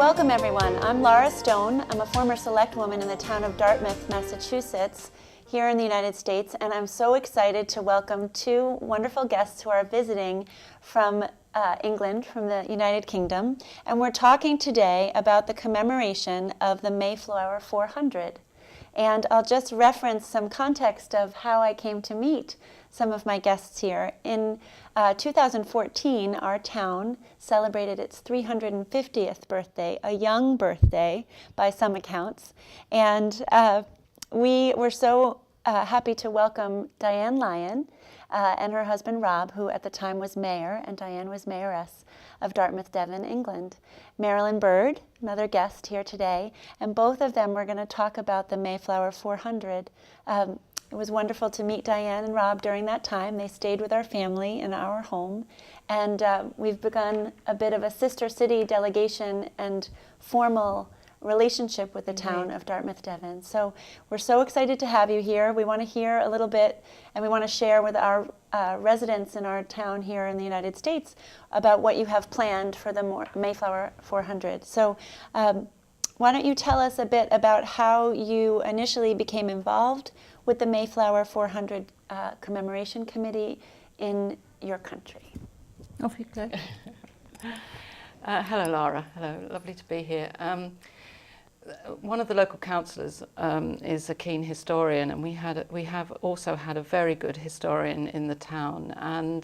Welcome everyone. I'm Laura Stone. I'm a former select woman in the town of Dartmouth, Massachusetts, here in the United States, and I'm so excited to welcome two wonderful guests who are visiting from England, from the United Kingdom, and we're talking today about the commemoration of the Mayflower 400. And I'll just reference some context of how I came to meet some of my guests here. In 2014, our town celebrated its 350th birthday, a young birthday by some accounts. And we were so happy to welcome Diane Lyon and her husband Rob, who at the time was mayor, and Diane was mayoress of Dartmouth, Devon, England. Marilyn Bird, another guest here today, and both of them were going to talk about the Mayflower 400. It was wonderful to meet Diane and Rob during that time. They stayed with our family in our home, and we've begun a bit of a sister city delegation and formal relationship with the town of Dartmouth, Devon. So we're so excited to have you here. We want to hear a little bit, and we want to share with our residents in our town here in the United States about what you have planned for the Mayflower 400. So why don't you tell us a bit about how you initially became involved with the Mayflower 400 Commemoration Committee in your country? Off you go. Hello, Laura. Hello, lovely to be here. One of the local councillors is a keen historian, and we have also had a very good historian in the town. And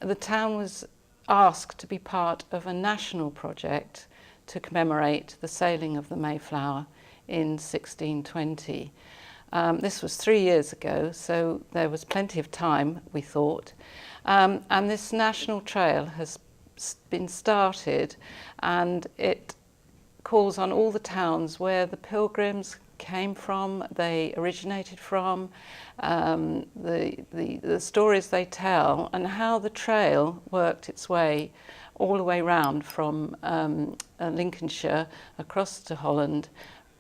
the town was asked to be part of a national project to commemorate the sailing of the Mayflower in 1620. This was 3 years ago, so there was plenty of time, we thought. And this national trail has been started, and it calls on all the towns where the pilgrims came from, they originated from, the stories they tell, and how the trail worked its way all the way round from Lincolnshire across to Holland,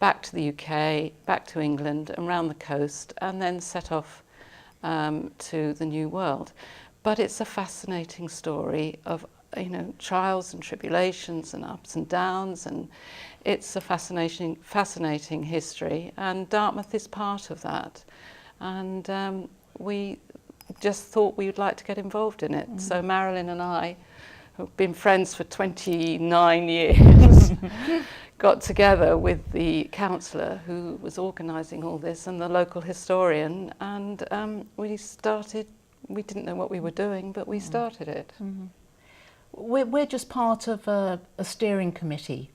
back to the UK, back to England, and round the coast, and then set off to the New World. But it's a fascinating story of trials and tribulations and ups and downs, and it's a fascinating history, and Dartmouth is part of that. And we just thought we would like to get involved in it. So Marilyn and I, who've been friends for 29 years, got together with the councillor who was organising all this and the local historian, and we didn't know what we were doing, but we started it. We're just part of a steering committee,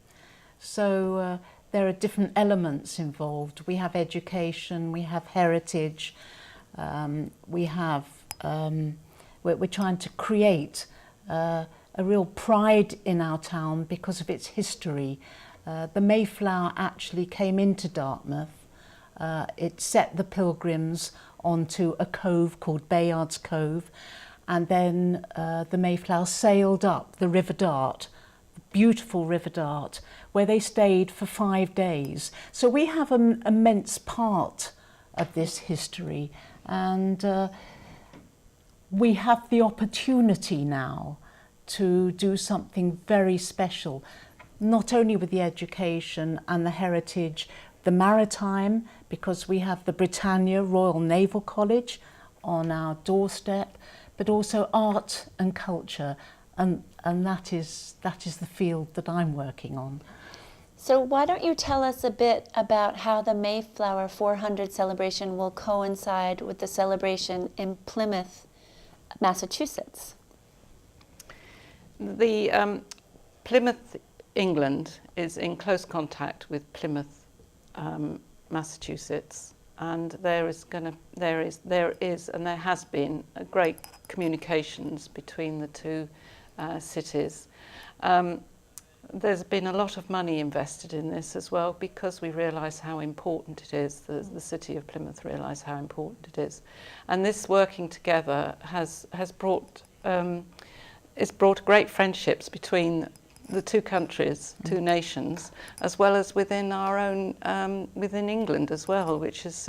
so there are different elements involved. We have education, we have heritage, we have we're trying to create a real pride in our town because of its history. The Mayflower actually came into Dartmouth. It set the pilgrims onto a cove called Bayard's Cove, and then the Mayflower sailed up the River Dart, the beautiful River Dart, where they stayed for 5 days. So we have an immense part of this history, and we have the opportunity now to do something very special, not only with the education and the heritage, the maritime, because we have the Britannia Royal Naval College on our doorstep, but also art and culture, and that is the field that I'm working on. So why don't you tell us a bit about how the Mayflower 400 celebration will coincide with the celebration in Plymouth, Massachusetts? The Plymouth, England is in close contact with Plymouth, Massachusetts, and there is and there has been a great communications between the two cities. There's been a lot of money invested in this as well, because we realise how important it is. The city of Plymouth realise how important it is, and this working together has brought great friendships between the two countries, two nations, as well as within our own, within England as well, which is,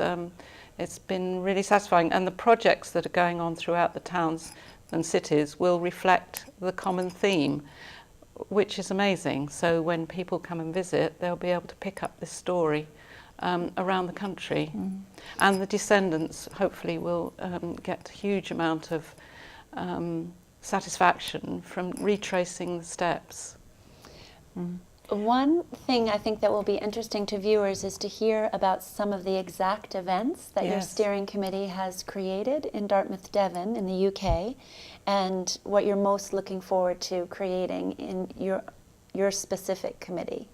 it's been really satisfying. And the projects that are going on throughout the towns and cities will reflect the common theme, which is amazing. So when people come and visit, they'll be able to pick up this story around the country. And the descendants hopefully will get a huge amount of satisfaction from retracing the steps. One thing I think that will be interesting to viewers is to hear about some of the exact events that your steering committee has created in Dartmouth, Devon in the UK, and what you're most looking forward to creating in your specific committee.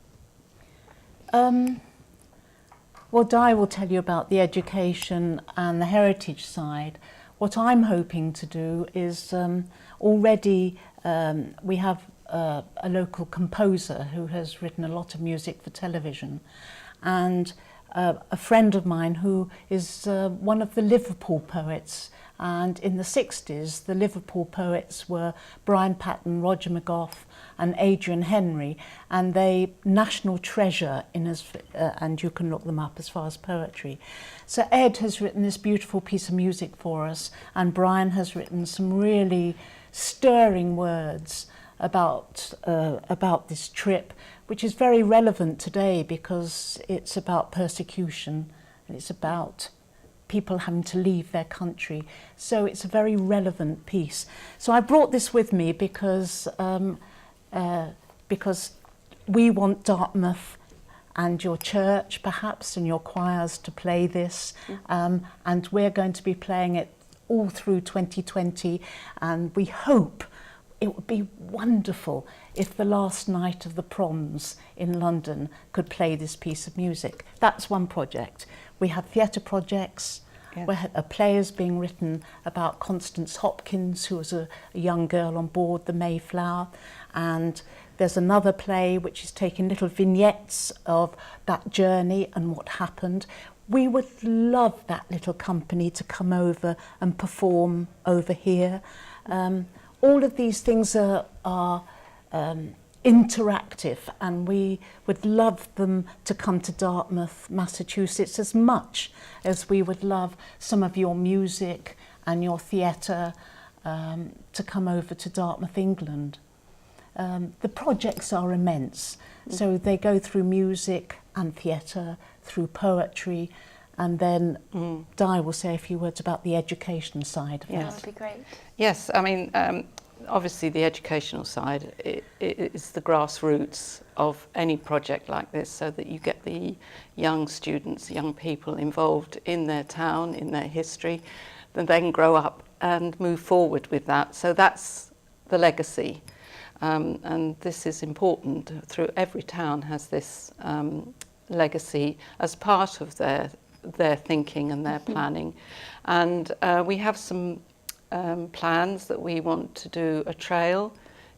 Well, Di will tell you about the education and the heritage side. What I'm hoping to do is already we have a local composer who has written a lot of music for television, and a friend of mine who is one of the Liverpool poets. And in the 60s, the Liverpool poets were Brian Patton, Roger McGough and Adrian Henry, and they national treasure and you can look them up as far as poetry. So Ed has written this beautiful piece of music for us, and Brian has written some really stirring words about this trip, which is very relevant today because it's about persecution and it's about people having to leave their country. So it's a very relevant piece. So I brought this with me because we want Dartmouth and your church perhaps and your choirs to play this, and we're going to be playing it all through 2020, and we hope it would be wonderful if the last night of the proms in London could play this piece of music. That's one project. We have theatre projects, where a play is being written about Constance Hopkins, who was a young girl on board the Mayflower, and there's another play which is taking little vignettes of that journey and what happened. We would love that little company to come over and perform over here. All of these things are interactive, and we would love them to come to Dartmouth, Massachusetts, as much as we would love some of your music and your theatre to come over to Dartmouth, England. The projects are immense, so they go through music and theatre, through poetry, and then Di will say a few words about the education side of That would be great. Yes, I mean, obviously the educational side is the grassroots of any project like this, so that you get the young students, young people involved in their town, in their history, and then grow up and move forward with that. So that's the legacy. And this is important. Through every town has this legacy as part of their thinking and their planning. And we have some plans that we want to do a trail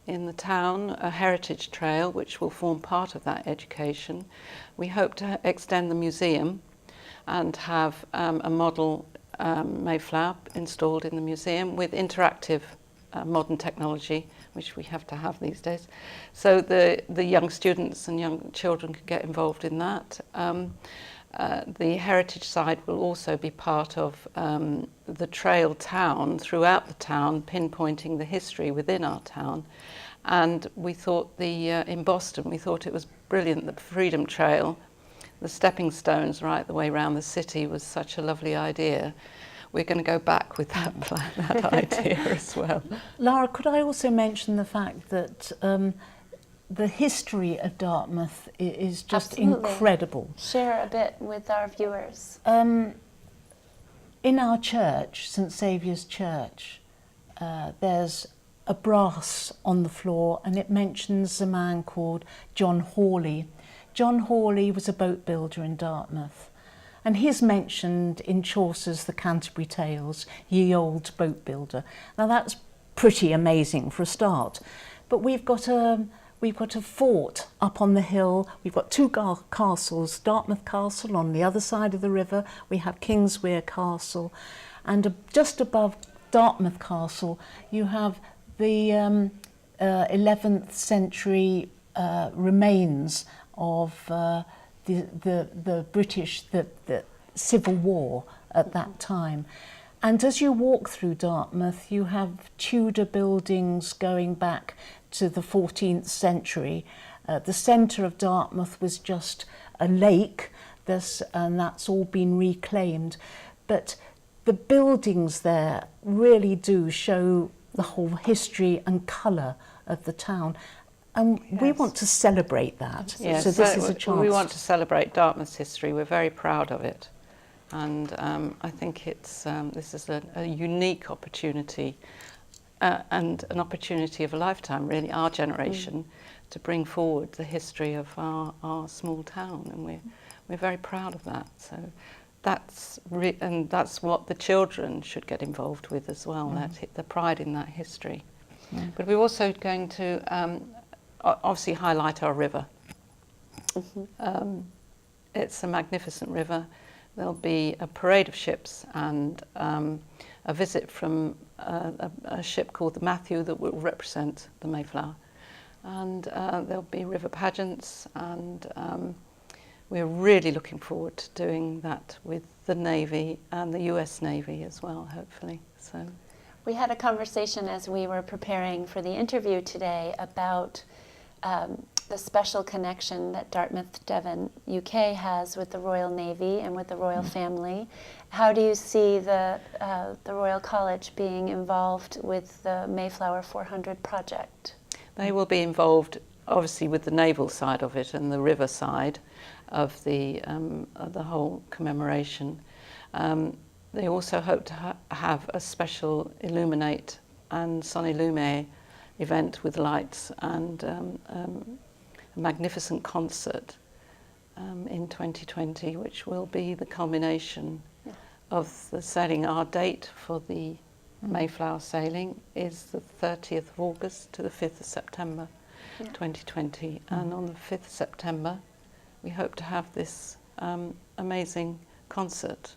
in the town, a heritage trail, which will form part of that education. We hope to extend the museum and have a model Mayflower installed in the museum with interactive modern technology, which we have to have these days. So the young students and young children could get involved in that. The heritage side will also be part of the trail town, throughout the town, pinpointing the history within our town. And we thought in Boston, we thought it was brilliant, the Freedom Trail, the stepping stones right the way around the city was such a lovely idea. We're going to go back with that plan, that idea as well. Lara, could I also mention the fact that the history of Dartmouth is just incredible. Share a bit with our viewers. In our church, St Saviour's Church, there's a brass on the floor, and it mentions a man called John Hawley. John Hawley was a boat builder in Dartmouth, and he's mentioned in Chaucer's The Canterbury Tales, ye old boat builder. Now that's pretty amazing for a start, but we've got a fort up on the hill. We've got two castles, Dartmouth Castle on the other side of the river. We have Kingswear Castle, and just above Dartmouth Castle you have the 11th century remains of the British, the Civil War at that time. And as you walk through Dartmouth, you have Tudor buildings going back to the 14th century. The centre of Dartmouth was just a lake, and that's all been reclaimed. But the buildings there really do show the whole history and colour of the town. And we want to celebrate that. Yes, so this is a chance. We want to celebrate Dartmouth's history. We're very proud of it. And I think this is a unique opportunity and an opportunity of a lifetime, really, our generation, to bring forward the history of our small town. And we're very proud of that. So that's what the children should get involved with as well, the pride in that history. But we're also going to obviously highlight our river. It's a magnificent river. There'll be a parade of ships and a visit from a ship called the Matthew that will represent the Mayflower. And there'll be river pageants, and we're really looking forward to doing that with the Navy and the US Navy as well, hopefully. So we had a conversation as we were preparing for the interview today about the special connection that Dartmouth, Devon, UK has with the Royal Navy and with the royal family. How do you see the Royal College being involved with the Mayflower 400 project? They will be involved, obviously, with the naval side of it and the river side of the whole commemoration. They also hope to have a special Illuminate and Sonilume event with lights and a magnificent concert in 2020, which will be the culmination of the sailing. Our date for the Mayflower sailing is the 30th of August to the 5th of September 2020. And on the 5th of September, we hope to have this amazing concert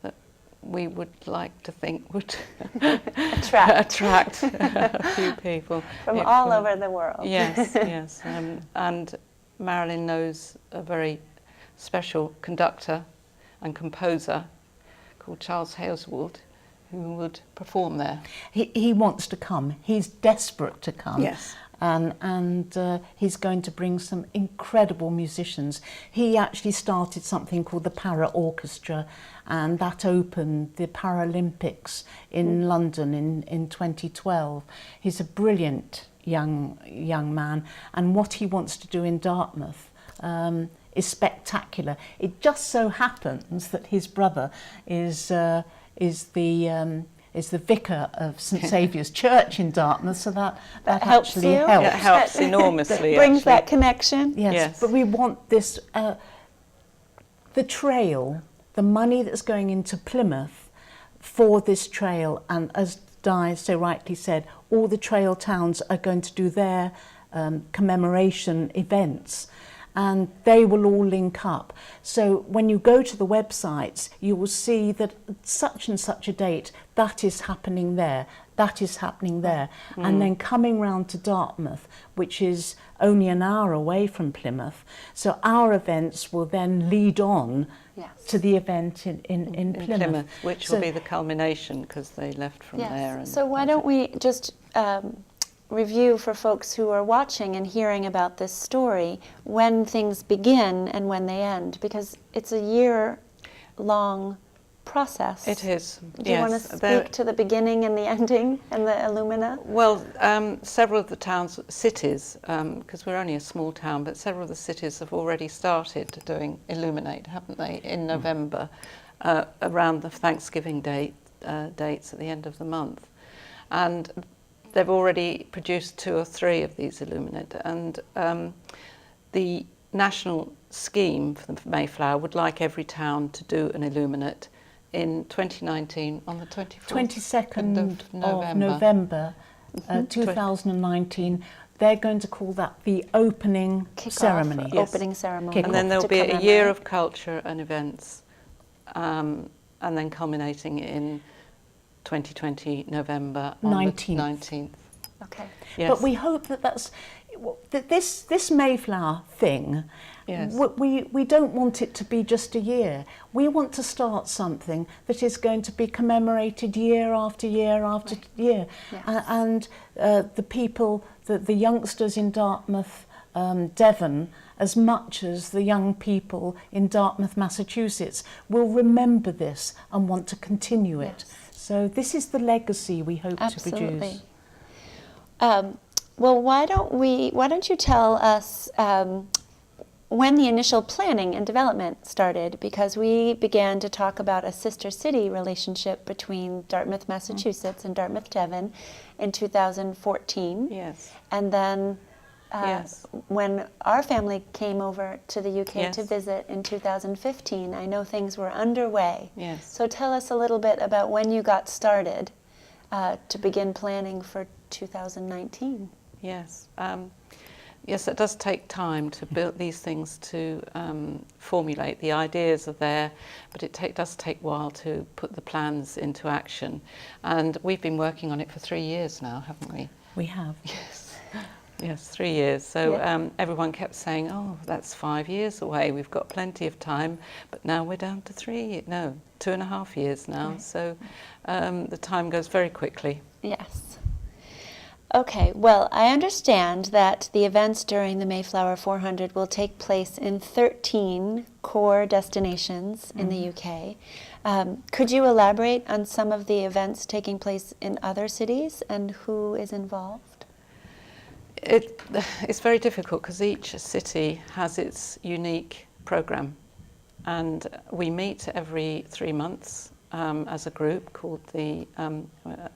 that we would like to think would attract a few people. From all over the world. Yes, yes. And Marilyn knows a very special conductor and composer called Charles Haleswood, who would perform there. He wants to come. He's desperate to come. Yes. And he's going to bring some incredible musicians. He actually started something called the Para Orchestra, and that opened the Paralympics in London in 2012. He's a brilliant young man, and what he wants to do in Dartmouth is spectacular. It just so happens that his brother is the vicar of St Saviour's Church in Dartmouth, so that helps actually you? helps. It helps enormously. Brings that connection. Yes, but we want this, the trail, the money that's going into Plymouth for this trail, and as Di so rightly said, all the trail towns are going to do their commemoration events, and they will all link up. So when you go to the websites, you will see that such and such a date, that is happening there, that is happening there. And then coming round to Dartmouth, which is only an hour away from Plymouth. So our events will then lead on to the event in Plymouth. Which will be the culmination, because they left from there. And so why don't we just review for folks who are watching and hearing about this story when things begin and when they end, because it's a year-long process. It is. Do you want to speak to the beginning and the ending and the Illumina? Well, several of the cities, because we're only a small town, but several of the cities have already started doing Illuminate, haven't they, in November, around the Thanksgiving dates at the end of the month. And they've already produced 2 or 3 of these Illuminate, and the national scheme for the Mayflower would like every town to do an Illuminate in 2019 on the 22nd of November 2019. They're going to call that the opening ceremony. Yes. Opening ceremony. And then there'll be a year of culture and events, and then culminating in 2020 November on 19th. Okay. Yes. But we hope that this Mayflower thing Yes. We don't want it to be just a year. We want to start something that is going to be commemorated year after year after year. Yes. And the people, the youngsters in Dartmouth, Devon, as much as the young people in Dartmouth, Massachusetts, will remember this and want to continue it. Yes. So this is the legacy we hope Absolutely. to produce. Well, why don't you tell us when the initial planning and development started, because we began to talk about a sister city relationship between Dartmouth, Massachusetts and Dartmouth, Devon in 2014. Yes. And then Yes. when our family came over to the UK Yes. to visit in 2015, I know things were underway. Yes. So tell us a little bit about when you got started to begin planning for 2019. Yes. Yes, it does take time to build these things, to formulate. The ideas are there, but it does take a while to put the plans into action. And we've been working on it for 3 years now, haven't we? We have. Yes. Yes, 3 years. So everyone kept saying, oh, that's 5 years away. We've got plenty of time. But now we're down to 2.5 years now. Right. So the time goes very quickly. Yes. Okay, well, I understand that the events during the Mayflower 400 will take place in 13 core destinations in the UK. Could you elaborate on some of the events taking place in other cities and who is involved? It's very difficult because each city has its unique programme, and we meet every 3 months as a group called the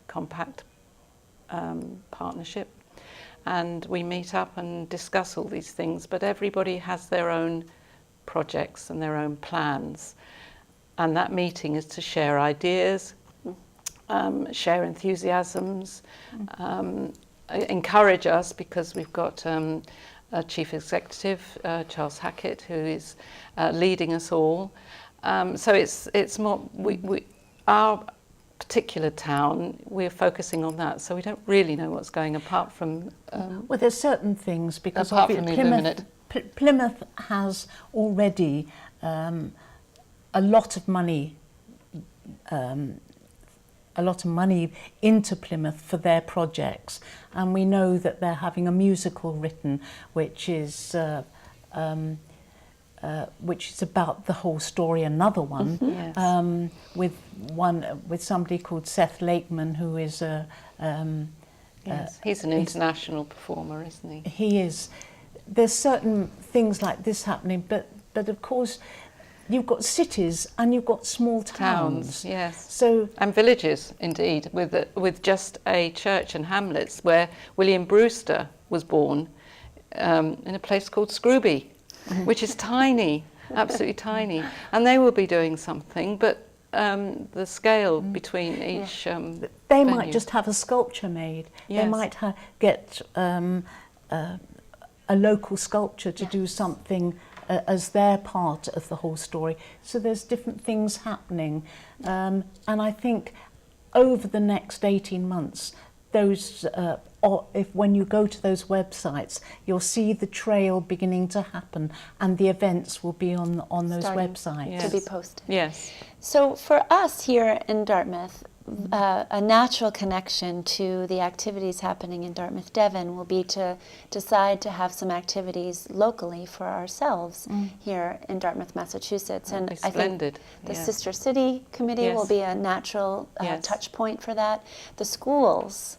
Compact Partnership, and we meet up and discuss all these things, but everybody has their own projects and their own plans, and that meeting is to share ideas, share enthusiasms, encourage us, because we've got a chief executive, Charles Hackett, who is leading us all. So it's more, our particular town, we're focusing on that, so we don't really know what's going apart from... well, there's certain things, because apart from Plymouth has already a lot of money into Plymouth for their projects, and we know that they're having a musical written which is about the whole story. Another one, Yes. with somebody called Seth Lakeman, who is Yes, he's an international performer, isn't he? He is. There's certain things like this happening, but of course you've got cities and you've got small towns. Yes. So and villages, indeed, with just a church and hamlets, where William Brewster was born, in a place called Scrooby, which is tiny, absolutely tiny. And they will be doing something, but the scale between each they venue. might just have a sculpture made. Yes. They might get a local sculpture to do something as their part of the whole story. So there's different things happening, and I think over the next 18 months, those when you go to those websites, you'll see the trail beginning to happen, and the events will be on those Starting websites. to be posted. Yes. So for us here in Dartmouth, a natural connection to the activities happening in Dartmouth, Devon, will be to decide to have some activities locally for ourselves here in Dartmouth, Massachusetts. And I think the Sister City Committee will be a natural touch point for that. The schools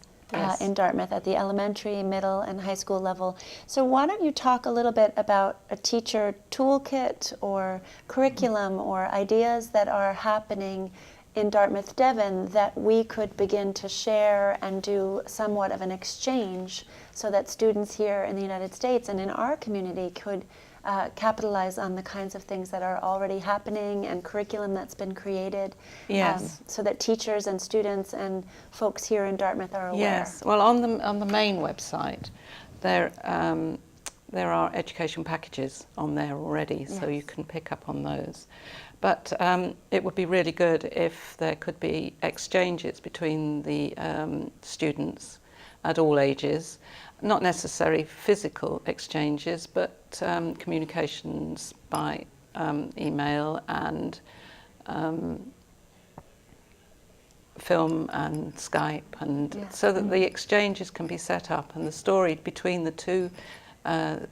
in Dartmouth at the elementary, middle, and high school level. So why don't you talk a little bit about a teacher toolkit or curriculum or ideas that are happening in Dartmouth, Devon, that we could begin to share and do somewhat of an exchange, so that students here in the United States and in our community could capitalize on the kinds of things that are already happening and curriculum that's been created, so that teachers and students and folks here in Dartmouth are aware. Yes. Well, on the main website, there are education packages on there already, so you can pick up on those. But it would be really good if there could be exchanges between the students at all ages, not necessarily physical exchanges, but but communications by email and film and Skype, and so that the exchanges can be set up and the story between the two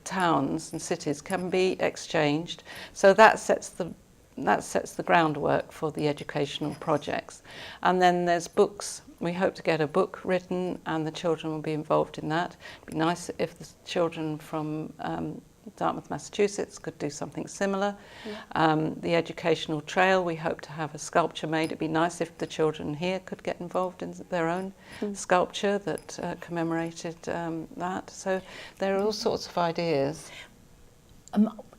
towns and cities can be exchanged. So that sets the groundwork for the educational projects. And then there's books. We hope to get a book written and the children will be involved in that. It'd be nice if the children from Dartmouth, Massachusetts could do something similar. The educational trail, we hope to have a sculpture made. It'd be nice if the children here could get involved in their own sculpture that commemorated that. So there are all sorts of ideas.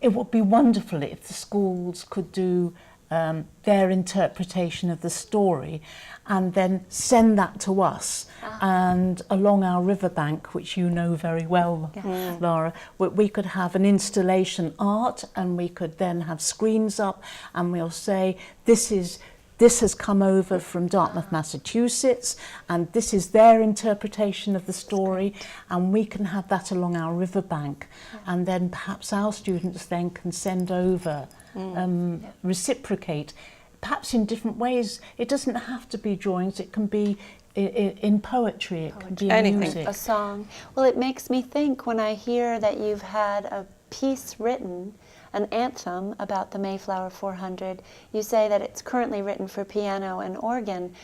It would be wonderful if the schools could do their interpretation of the story and then send that to us, and along our riverbank, which you know very well, Laura, we could have an installation art, and we could then have screens up, and we'll say this has come over from Dartmouth, Massachusetts, and this is their interpretation of the story, and we can have that along our riverbank, and then perhaps our students then can send over, reciprocate, perhaps in different ways. It doesn't have to be drawings, it can be in poetry, it can be in music. A song. Well, it makes me think when I hear that you've had a piece written, an anthem about the Mayflower 400. You say that it's currently written for piano and organ.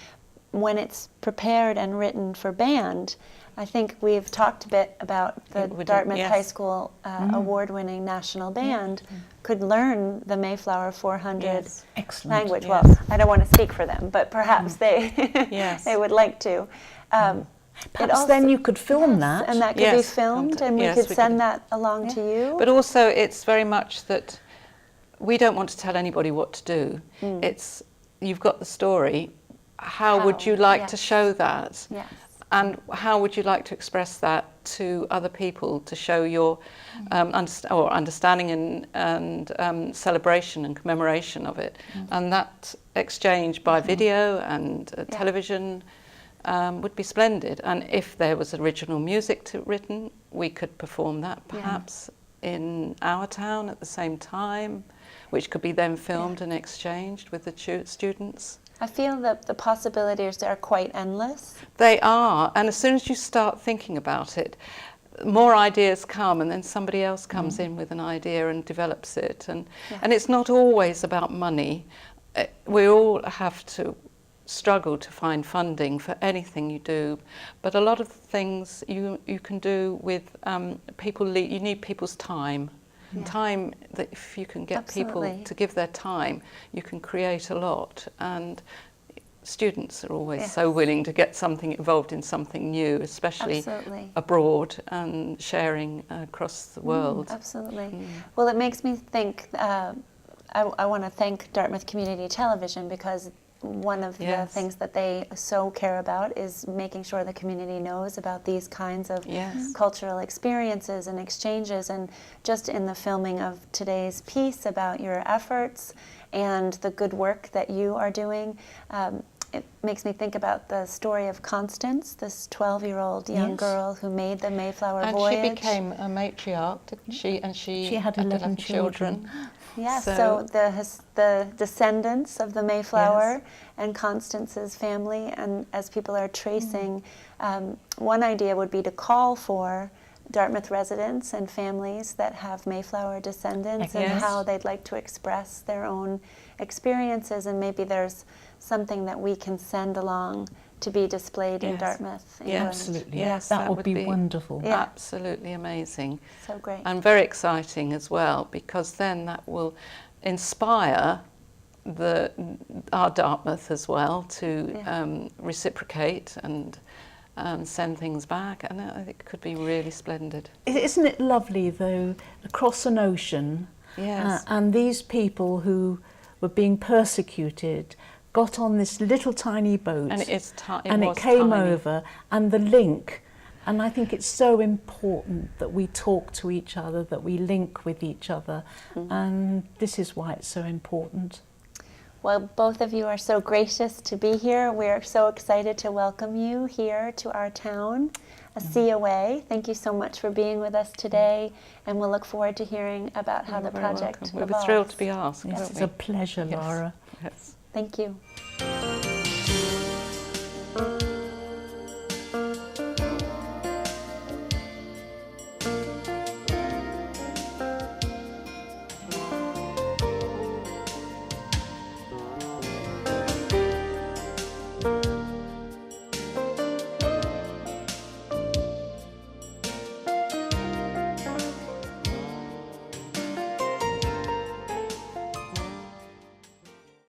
When it's prepared and written for band, I think we've talked a bit about the Dartmouth High School award-winning national band could learn the Mayflower 400 language. Well, I don't want to speak for them, but perhaps they they would like to. Perhaps then you could film that. And that could be filmed, and we could send that along to you. But also it's very much that we don't want to tell anybody what to do. It's, you've got the story, how would you like to show that? And how would you like to express that to other people, to show your understanding and celebration and commemoration of it? And that exchange by video and television would be splendid. And if there was original music written, we could perform that perhaps in our town at the same time, which could be then filmed and exchanged with the students. I feel that the possibilities are quite endless. They are, and as soon as you start thinking about it, more ideas come, and then somebody else comes in with an idea and develops it. And it's not always about money. We all have to struggle to find funding for anything you do, but a lot of things you can do with people. You need people's time. Time, that if you can get people to give their time, you can create a lot. And students are always so willing to get involved in something new, especially abroad and sharing across the world. Well, it makes me think, I want to thank Dartmouth Community Television, because one of the things that they so care about is making sure the community knows about these kinds of cultural experiences and exchanges. And just in the filming of today's piece about your efforts and the good work that you are doing, it makes me think about the story of Constance, this 12-year-old young girl who made the Mayflower voyage. And she became a matriarch, didn't she? And she had 11 children. Yes, so the descendants of the Mayflower and Constance's family, and as people are tracing, one idea would be to call for Dartmouth residents and families that have Mayflower descendants and how they'd like to express their own experiences, and maybe there's something that we can send along to be displayed in Dartmouth, England. Absolutely. Yes, that would be wonderful. Absolutely amazing. So great. And very exciting as well, because then that will inspire our Dartmouth as well to reciprocate and send things back, and I think it could be really splendid. Isn't it lovely, though, across an ocean, and these people who were being persecuted got on this little tiny boat, and it came over, and the link, and I think it's so important that we talk to each other, that we link with each other, and this is why it's so important. Well, both of you are so gracious to be here. We're so excited to welcome you here to our town. a sea away. Thank you so much for being with us today, and we'll look forward to hearing about how the You're very project welcome. We were evolves. thrilled to be asked. Yes, weren't it's we? a pleasure, Yes. Laura. Yes. Thank you.